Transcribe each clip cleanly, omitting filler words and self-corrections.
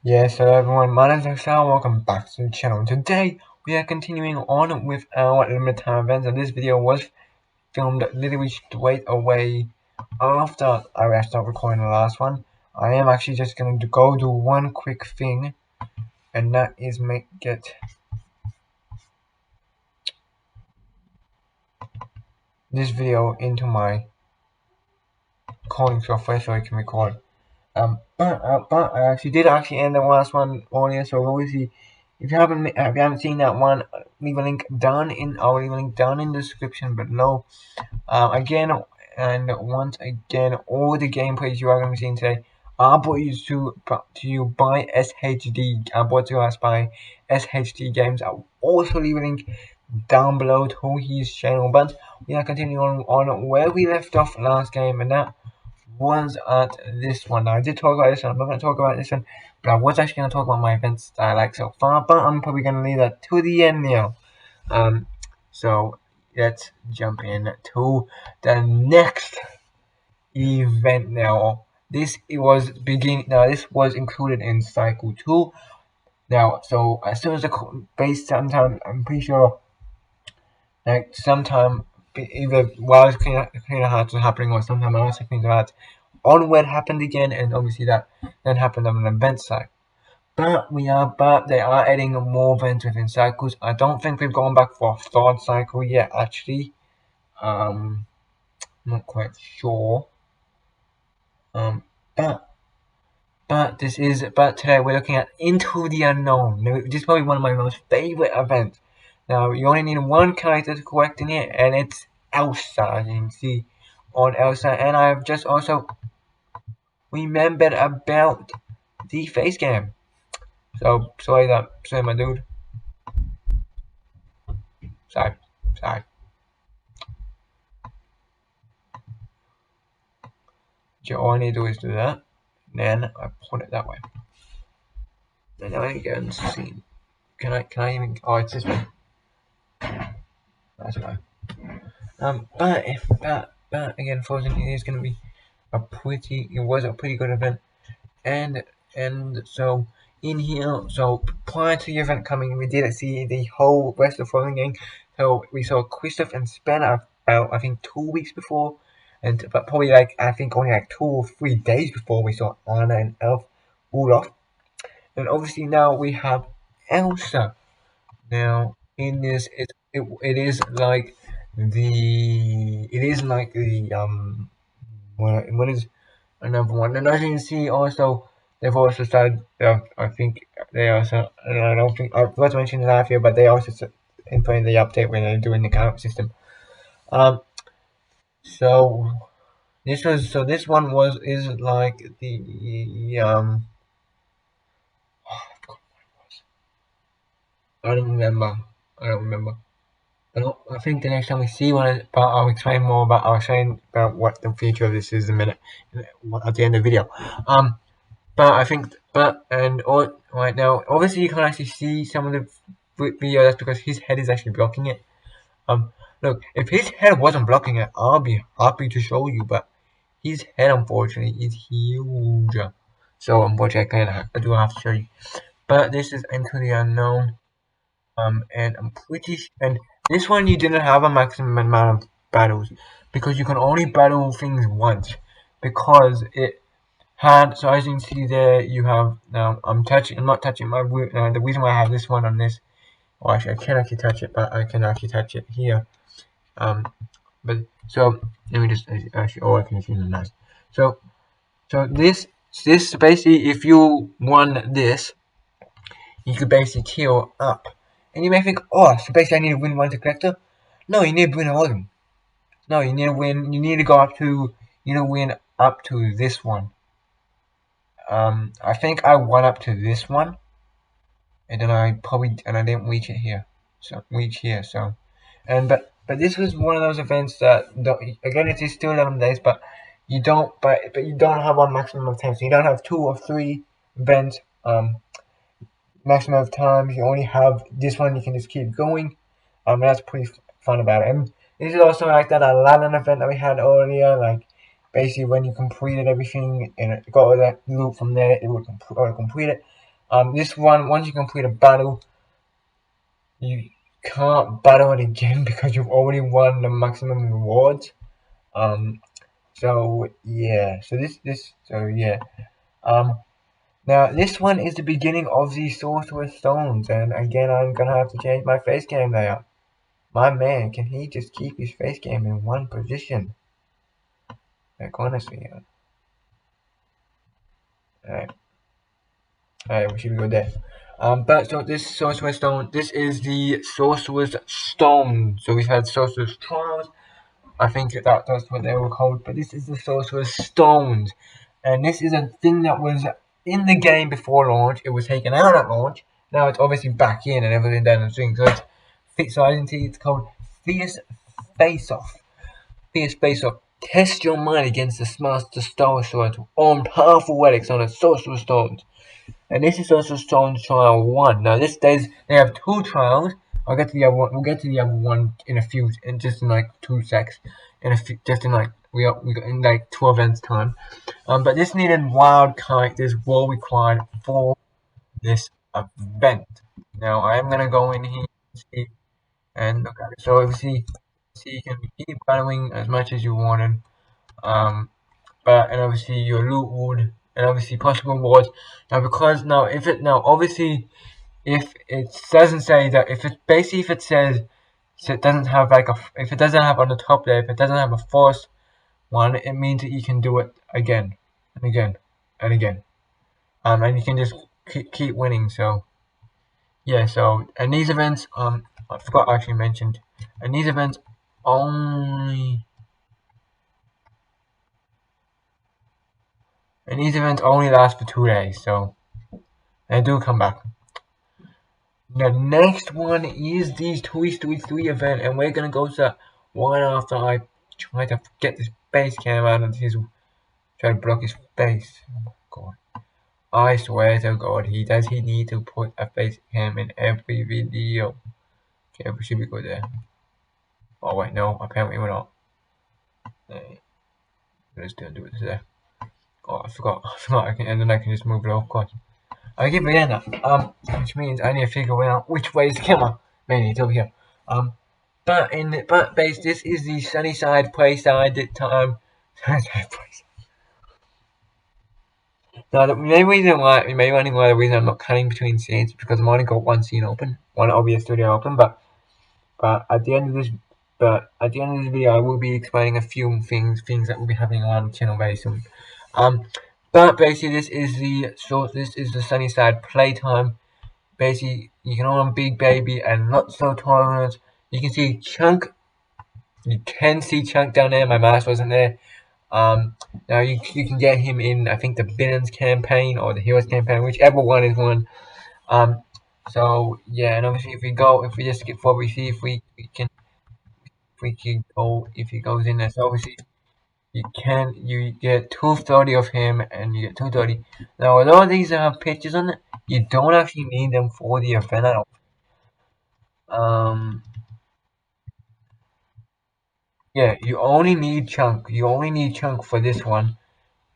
Yes, hello everyone, my name is Axel, welcome back to the channel. Today, we are continuing on with our limited time events, and this video was filmed literally straight away after I stopped recording the last one. I am actually just going to go do one quick thing, and that is get this video into my recording software so I can record. But I actually did end the last one earlier, so obviously if you haven't seen that one, leave a link down in the description below. Again, and once again, all the gameplays you are going to be seeing today are brought to you by SHD. Brought to us by SHD Games. I'll also leave a link down below to his channel. But we are continuing on where we left off last game, and that was at this one. Now, I did talk about this one. I'm not going to talk about this one, but I was actually going to talk about my events that I like so far. But I'm probably going to leave that to the end now. So let's jump in to the next event now. This was included in cycle 2. Now, so as soon as the base sometime, I'm pretty sure, like sometime either while Cleaner Hearts was happening or sometime after Cleaner Hearts, Onward happened again, and obviously that then happened on an event side. But they are adding more events within cycles. I don't think we've gone back for a third cycle yet, actually. Not quite sure. But today we're looking at Into the Unknown. This is probably one of my most favorite events. Now you only need one character to collect in it, and it's Elsa. As you can see on Elsa, and I've just also remembered about the face cam. So sorry my dude. Sorry. So all I need to do is do that. Then I put it that way. And now I go and see. Can I even? Oh, it's this way. That's why. But again, Frozen is going to be it was a pretty good event, and so in here, so prior to the event coming, we did see the whole rest of the Frozen gang. So we saw Kristoff and Sven about I think 2 weeks before, but probably I think only 2 or 3 days before we saw Anna and Olaf, and obviously now we have Elsa. Now in this, it is like what is another one. And as you can see, also they've also started. I think they also. I don't think I forgot to mention it last year, but they also implemented the update when they're doing the count system. Um. So this one is like the I don't remember. I don't remember. But I think the next time we see one, but I'll explain more about. I'll explain about what the feature of this is in a minute at the end of the video. But I think, right now, obviously you can actually see some of the video. That's because his head is actually blocking it. Look, if his head wasn't blocking it, I'll be happy to show you. But his head, unfortunately, is huge. So unfortunately, I do have to show you. But this is Into the Unknown. And and this one you didn't have a maximum amount of battles because you can only battle things once because it had. So as you can see there, you have now. I'm not touching my. The reason why I have this one on this. Well, actually, I can't actually touch it, but I can actually touch it here. But so let me just actually. Oh, I can see the nice. So this basically, if you won this, you could basically heal up. And you may think, oh, so basically I need to win one to collector? No, you need to win all of them. No, you need to win. You need to go up to. You need to win up to this one. I think I won up to this one, and then I didn't reach it here. So but this was one of those events that again it is still 11 days, but you don't have one maximum of 10. So you don't have 2 or 3 events maximum of times. You only have this one. You can just keep going. That's pretty fun about it. And this is also like that Aladdin event that we had earlier. Like basically when you completed everything and got all that loot from there, it would complete it. This one, once you complete a battle, you can't battle it again because you've already won the maximum rewards. So yeah, so yeah. Now this one is the beginning of the Sorcerer's Stones, and again I'm gonna have to change my face cam layout. My man, can he just keep his face cam in one position? Like honestly, alright, we should go there. But so this Sorcerer's Stone, this is the Sorcerer's Stone. So we've had Sorcerer's Trials. I think that's what they were called, but this is the Sorcerer's Stones. And this is a thing that was in the game before launch. It was taken out at launch. Now it's obviously back in and everything down the string. So it's called Fierce Face Off. Fierce Face Off. Test your mind against the Master Sorcerer to earn powerful relics on the Sorcerer's Stones. And this is also Stones Trial 1. Now they have 2 trials. I'll get to the other one. We'll get to the other one in a few, just in like 2 secs. Just in like we got in like 2 events time. But this needed wild characters were required for this event. Now I am gonna go in here and see and look at it. So obviously, you can keep battling as much as you wanted. And obviously your loot wood and obviously possible rewards. Now obviously if it doesn't say that, if it says, so it doesn't have like if it doesn't have on the top there, if it doesn't have a force one, it means that you can do it again and again and again. And you can just keep winning. So yeah, so and these events, I forgot I actually mentioned, and these events only last for 2 days, so they do come back. The next one is the Toy Story 3 event, and we're gonna go to that one after I try to get this face cam out of his, try to block his face. Oh my god. I swear to god, he need to put a face cam in every video. Okay, we should be good there. Oh wait, no, apparently we're not. Let's do it today. Oh, I forgot, and then I can just move it off, god. I keep forgetting that. Which means I need to figure out which way is the camera. Maybe it's over here. But base, this is the Sunnyside Playside time. Sunnyside Playside. Now, the main reason why the reason I'm not cutting between scenes is because I've only got one scene open, one OBS studio open. But at the end of this, video, I will be explaining a few things that will be happening on the channel very soon. But basically, this is the Sunnyside Playtime. Basically, you can own Big Baby and lots of tournaments. You can see Chunk. You can see Chunk down there. My mouse wasn't there. Now you can get him in, I think, the Villains campaign or the Heroes campaign, whichever one is one. So yeah, and obviously if we just skip forward, we see if he goes in there. So obviously you get 230 of him and you get 230. Now a lot of these have pictures on it. You don't actually need them for the event. Yeah, you only need Chunk. You only need Chunk for this one,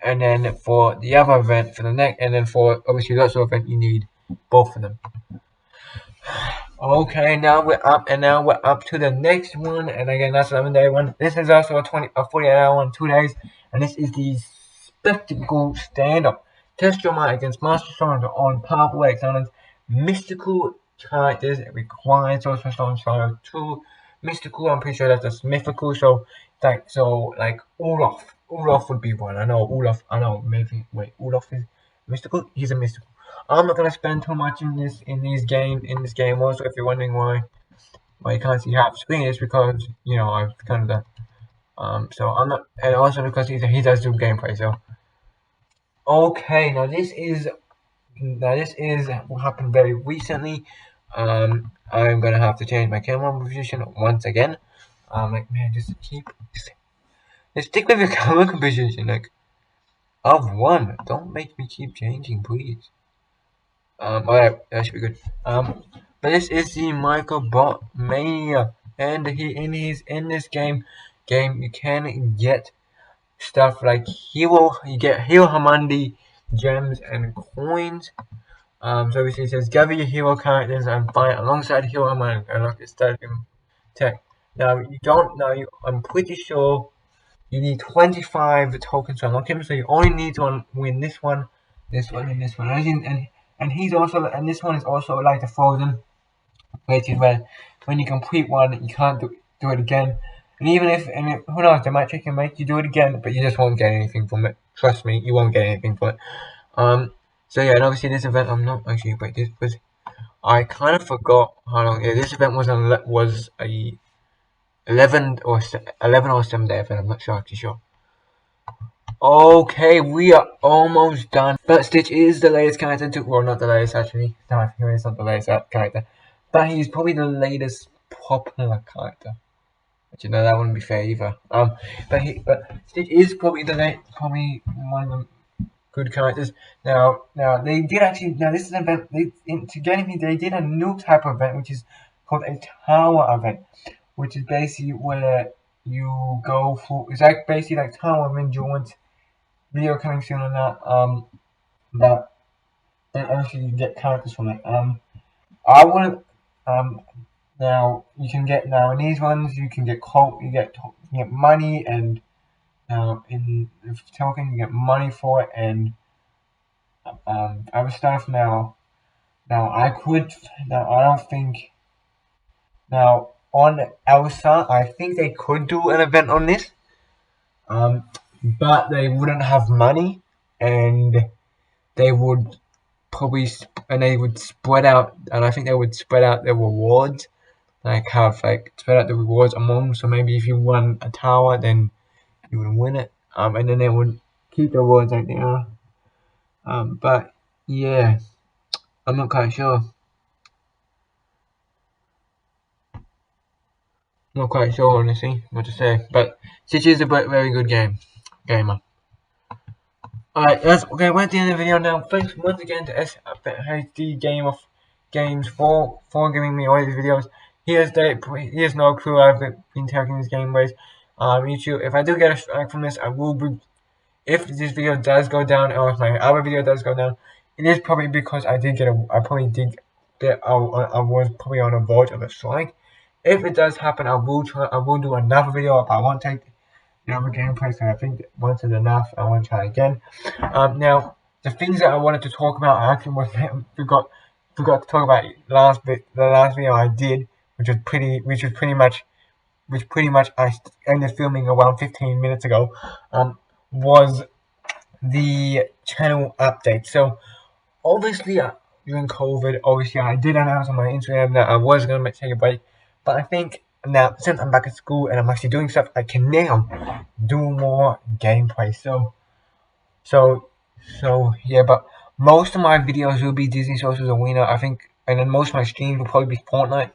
and then for the other event, for the next, and then for obviously lots of event, you need both of them. Okay, now we're up to the next one, and again that's 11-day one. This is also a 48-hour one, 2 days, and this is the Spectacle Stand-Up. Test your mind against Master Stones on powerful examples, mystical characters. It requires Sorcerer Stone Style 2. Mystical, I'm pretty sure that's a mythical, so like Olaf. Olaf would be one. I know, maybe wait, Olaf is mystical? He's a mystical. I'm not gonna spend too much in this game. Also, if you're wondering why you can't see half screen, it's because I've kind of done. So I'm not, and also because he does do gameplay. So okay, now this is what happened very recently. I'm gonna have to change my camera position once again. Like man, just stick with your camera position. Like I've won. Don't make me keep changing, please. Alright, that should be good. But this is the Michael Bot Mania, and in this game you can get stuff like you get Hero Hamandi gems and coins. So obviously it says gather your hero characters and fight alongside Hero Man and Rocket Stadium Tech. Now you don't know. I'm pretty sure you need 25 tokens to unlock him, so you only need to win this one, and this one. And he's also, and this one is also like the Frozen, which is when you complete one, you can't do it again. And even if, who knows, they might trick and make you do it again, but you just won't get anything from it. Trust me, you won't get anything from it. So yeah, and obviously this event, I'm not actually, wait, this was, I kind of forgot how long, yeah, this event was a 11 or 7 day event, I'm not sure, actually sure. Okay, we are almost done. But Stitch is the latest character to, well, not the latest actually. No, I think it's not the latest character. But he's probably the latest popular character. But you know, that wouldn't be fair either. But Stitch is probably probably one of the good characters. Now they did actually, now this is an event, to get him, they did a new type of event, which is called a tower event. Which is basically where you go for, it's like basically like Tower of Endurance video coming soon on that. But then obviously you can get characters from it. I wouldn't. Um, Now you can get, now in these ones you can get you get money, and in the token you get money for it, and other stuff. Now I could, now I don't think, now on Elsa I think they could do an event on this. But they wouldn't have money, and they would and they would spread out, and I think they would spread out the rewards, like have like spread out the rewards among. So maybe if you won a tower, then you would win it. And then they would keep the rewards like they are. But yeah, I'm not quite sure. Not quite sure honestly what to say. But Stitch is a very good gamer. Alright, that's okay. We're at the end of the video now. Thanks once again to SHD Games for giving me all these videos. He has no clue I've been taking this game ways. YouTube. If I do get a strike from this, I will be. If this video does go down, or if my other video does go down, it is probably because I probably did get. I was probably on a verge of a strike. If it does happen, I will try. I will do another video. I won't take other gameplay, so I think once is enough. I want to try again. Now, the things that I wanted to talk about, I actually forgot to talk about the last video I did, which was pretty much I ended filming around 15 minutes ago. Was the channel update. So obviously during COVID, obviously I did announce on my Instagram that I was gonna take a break, but I think now since I'm back at school and I'm actually doing stuff, I can now do more gameplay. So yeah, but most of my videos will be Disney Sources Arena, I think, and then most of my streams will probably be Fortnite.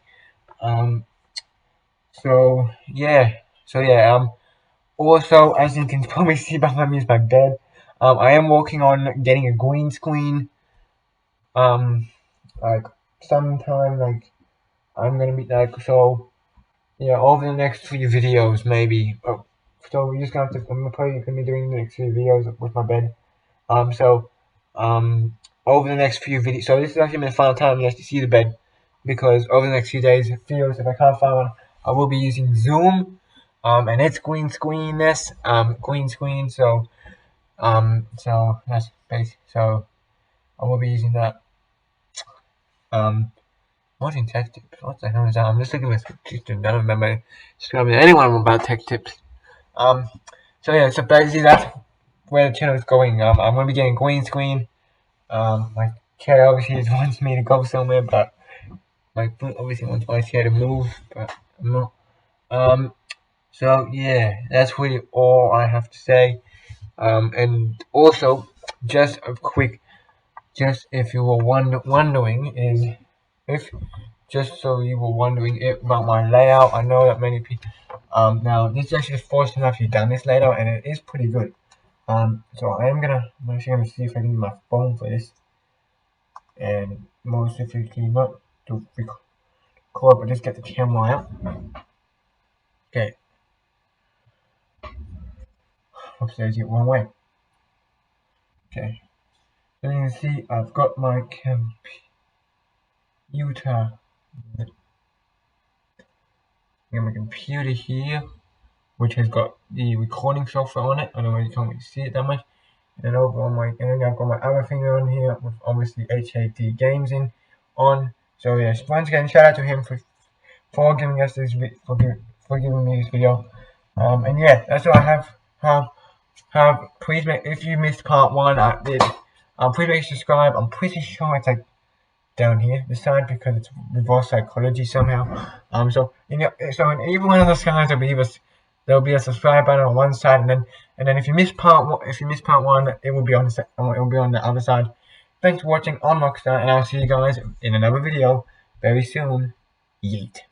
Um, so yeah, Also, as you can probably see behind me is my bed. I am working on getting a green screen. Like sometime, like I'm gonna be like, so yeah, over the next few videos maybe. So we're just gonna have to. I'm probably gonna be doing the next few videos with my bed. So, over the next few videos, so this is actually my final time you actually see the bed, because over the next few days, videos, if I can't find one, I will be using Zoom, and it's green screen, so that's basic, so I will be using that, watching tech tips, what the hell is that? I'm just looking at this, I don't remember describing anyone about tech tips, so yeah, so basically that's where the channel is going. I'm gonna be getting green screen. My cat obviously wants me to go somewhere, but my foot obviously wants my chair to move, but I'm not. So yeah, that's really all I have to say. And also, just a quick, just if you were wondering, is if just so you were wondering about my layout, I know that many people. Now this is actually the first time I've actually done this layout, and it is pretty good. So I'm actually gonna see if I can use my phone for this, and most specifically not to record, but just get the camera out. Okay. Oops, there's it one way. Okay. As you can see, I've got my computer here, which has got the recording software on it. I don't know if you can't really see it that much. And over on and then I've got my other finger on here with obviously HAD Games on. So yes, once again, shout out to him for giving us this for giving me this video. And yeah, that's all I have. Please if you missed part 1, I did. Please make sure to subscribe. I'm pretty sure it's like down here this side because it's reverse psychology somehow. So in either one of those sides there'll be a subscribe button on one side, and then if you miss part 1, it will be on the other side. Thanks for watching on Rockstar, and I'll see you guys in another video very soon. Yeet.